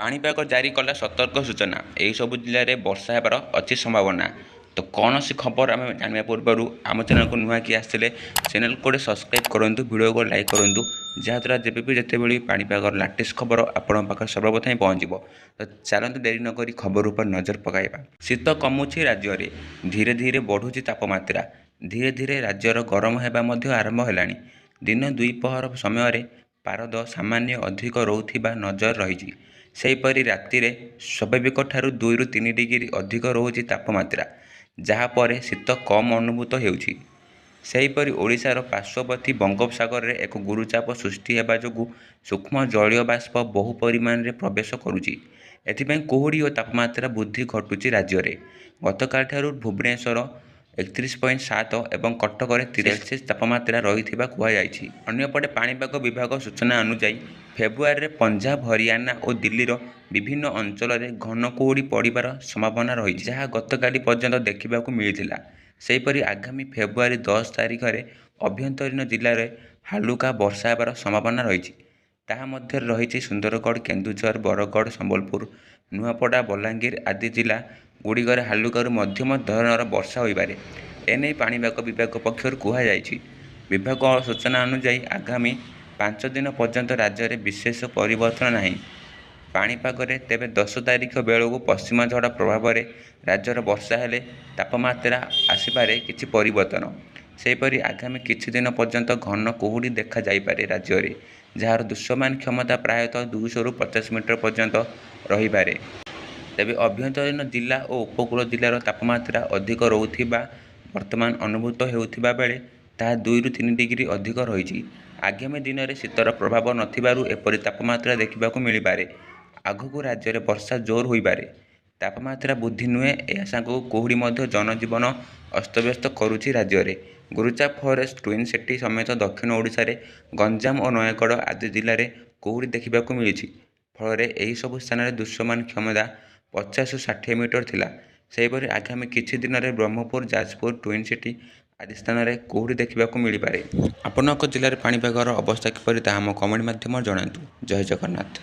ପାଣିପାଗ ଜାରି କଲା ସତର୍କ ସୂଚନା। ଏହିସବୁ ଜିଲ୍ଲାରେ ବର୍ଷା ହେବାର ଅଛି ସମ୍ଭାବନା। ତ କୌଣସି ଖବର ଆମେ ଜାଣିବା ପୂର୍ବରୁ ଆମ ଚ୍ୟାନେଲକୁ ନୂଆ କିଏ ଆସିଥିଲେ ଚ୍ୟାନେଲକୁ ଗୋଟେ ସବସ୍କ୍ରାଇବ୍ କରନ୍ତୁ, ଭିଡ଼ିଓକୁ ଲାଇକ୍ କରନ୍ତୁ, ଯାହାଦ୍ୱାରା ଯେତେବେଳେ ପାଣିପାଗର ଲାଟେଷ୍ଟ ଖବର ଆପଣଙ୍କ ପାଖରେ ସର୍ବପ୍ରଥମେ ପହଞ୍ଚିବ। ତ ଚାଲନ୍ତୁ ଡେରି ନକରି ଖବର ଉପରେ ନଜର ପକାଇବା। ଶୀତ କମୁଛି ରାଜ୍ୟରେ, ଧୀରେ ଧୀରେ ବଢ଼ୁଛି ତାପମାତ୍ରା। ଧୀରେ ଧୀରେ ରାଜ୍ୟର ଗରମ ହେବା ମଧ୍ୟ ଆରମ୍ଭ ହେଲାଣି। ଦିନ ଦ୍ୱିପ୍ରହର ସମୟରେ ପାରଦ ସାମାନ୍ୟ ଅଧିକ ରହୁଥିବା ନଜର ରହିଛି। ସେହିପରି ରାତିରେ ସ୍ୱାଭାବିକଠାରୁ 2ରୁ 3 ଡିଗ୍ରୀ ଅଧିକ ରହୁଛି ତାପମାତ୍ରା, ଯାହାପରେ ଶୀତ କମ୍ ଅନୁଭୂତ ହେଉଛି। ସେହିପରି ଓଡ଼ିଶାର ପାର୍ଶ୍ୱବର୍ତ୍ତୀ ବଙ୍ଗୋପସାଗରରେ ଏକ ଗୁରୁଚାପ ସୃଷ୍ଟି ହେବା ଯୋଗୁଁ ସୂକ୍ଷ୍ମ ଜଳୀୟ ବାଷ୍ପ ବହୁ ପରିମାଣରେ ପ୍ରବେଶ କରୁଛି। ଏଥିପାଇଁ କୁହୁଡ଼ି ଓ ତାପମାତ୍ରା ବୃଦ୍ଧି ଘଟୁଛି ରାଜ୍ୟରେ। ଗତକାଲିଠାରୁ ଭୁବନେଶ୍ୱର 31.7 ଏବଂ କଟକରେ 30 ତାପମାତ୍ରା ରହିଥିବା କୁହାଯାଇଛି। ଅନ୍ୟପଟେ ପାଣିପାଗ ବିଭାଗ ସୂଚନା ଅନୁଯାୟୀ ଫେବୃଆରୀରେ ପଞ୍ଜାବ, ହରିୟାଣା ଓ ଦିଲ୍ଲୀର ବିଭିନ୍ନ ଅଞ୍ଚଳରେ ଘନ କୁହୁଡ଼ି ପଡ଼ିବାର ସମ୍ଭାବନା ରହିଛି, ଯାହା ଗତକାଲି ପର୍ଯ୍ୟନ୍ତ ଦେଖିବାକୁ ମିଳିଥିଲା। ସେହିପରି ଆଗାମୀ ଫେବୃଆରୀ 10 ତାରିଖରେ ଆଭ୍ୟନ୍ତରୀଣ ଜିଲ୍ଲାରେ ହାଲୁକା ବର୍ଷା ହେବାର ସମ୍ଭାବନା ରହିଛି। ତାହା ମଧ୍ୟରେ ରହିଛି ସୁନ୍ଦରଗଡ଼, କେନ୍ଦୁଝର, ବରଗଡ଼, ସମ୍ବଲପୁର, ନୂଆପଡ଼ା, ବଲାଙ୍ଗୀର ଆଦି ଜିଲ୍ଲା ଗୁଡ଼ିକରେ ହାଲୁକାରୁ ମଧ୍ୟମ ଧରଣର ବର୍ଷା ହୋଇପାରେ। ଏନେଇ ପାଣିପାଗ ବିଭାଗ ପକ୍ଷରୁ କୁହାଯାଇଛି। ବିଭାଗ ସୂଚନା ଅନୁଯାୟୀ ଆଗାମୀ 5 ଦିନ ପର୍ଯ୍ୟନ୍ତ ରାଜ୍ୟରେ ବିଶେଷ ପରିବର୍ତ୍ତନ ନାହିଁ ପାଣିପାଗରେ। ତେବେ 10 ତାରିଖ ବେଳକୁ ପଶ୍ଚିମ ଝଡ଼ ପ୍ରଭାବରେ ରାଜ୍ୟରେ ବର୍ଷା ହେଲେ ତାପମାତ୍ରା ଆସିପାରେ କିଛି ପରିବର୍ତ୍ତନ। ସେହିପରି ଆଗାମୀ କିଛି ଦିନ ପର୍ଯ୍ୟନ୍ତ ଘନ କୁହୁଡ଼ି ଦେଖାଯାଇପାରେ ରାଜ୍ୟରେ, ଯାହାର ଦୃଶ୍ୟମାନ କ୍ଷମତା ପ୍ରାୟତଃ 200ରୁ 50 ମିଟର ପର୍ଯ୍ୟନ୍ତ ରହିପାରେ। ତେବେ ଆଭ୍ୟନ୍ତରୀଣ ଜିଲ୍ଲା ଓ ଉପକୂଳ ଜିଲ୍ଲାର ତାପମାତ୍ରା ଅଧିକ ରହୁଥିବା ବର୍ତ୍ତମାନ ଅନୁଭୂତ ହେଉଥିବା ବେଳେ ତାହା 2ରୁ 3 ଡିଗ୍ରୀ ଅଧିକ ରହିଛି। ଆଗାମୀ ଦିନରେ ଶୀତର ପ୍ରଭାବ ନଥିବାରୁ ଏପରି ତାପମାତ୍ରା ଦେଖିବାକୁ ମିଳିପାରେ। ଆଗକୁ ରାଜ୍ୟରେ ବର୍ଷା ଜୋର ହୋଇପାରେ। ତାପମାତ୍ରା ବୃଦ୍ଧି ନୁହେଁ, ଏହା ସାଙ୍ଗକୁ କୁହୁଡ଼ି ମଧ୍ୟ ଜନଜୀବନ ଅସ୍ତବ୍ୟସ୍ତ କରୁଛି ରାଜ୍ୟରେ। ଗୁରୁଚାପ ଫଳରେ ଟ୍ୱିନ୍ ସିଟି ସମେତ ଦକ୍ଷିଣ ଓଡ଼ିଶାରେ ଗଞ୍ଜାମ ଓ ନୟାଗଡ଼ ଆଦି ଜିଲ୍ଲାରେ କୁହୁଡ଼ି ଦେଖିବାକୁ ମିଳିଛି। ଫଳରେ ଏହିସବୁ ସ୍ଥାନରେ ଦୃଶ୍ୟମାନ କ୍ଷମତା 50ରୁ 60 ମିଟର ଥିଲା। ସେହିପରି ଆଗାମୀ କିଛି ଦିନରେ ବ୍ରହ୍ମପୁର, ଯାଜପୁର, ଟ୍ୱିନ୍ ସିଟି ଆଦି ସ୍ଥାନରେ କୁହୁଡ଼ି ଦେଖିବାକୁ ମିଳିପାରେ। ଆପଣଙ୍କ ଜିଲ୍ଲାରେ ପାଣିପାଗର ଅବସ୍ଥା କିପରି ତାହା ଆମ କମେଣ୍ଟ ମାଧ୍ୟମରେ ଜଣାନ୍ତୁ। ଜୟ ଜଗନ୍ନାଥ।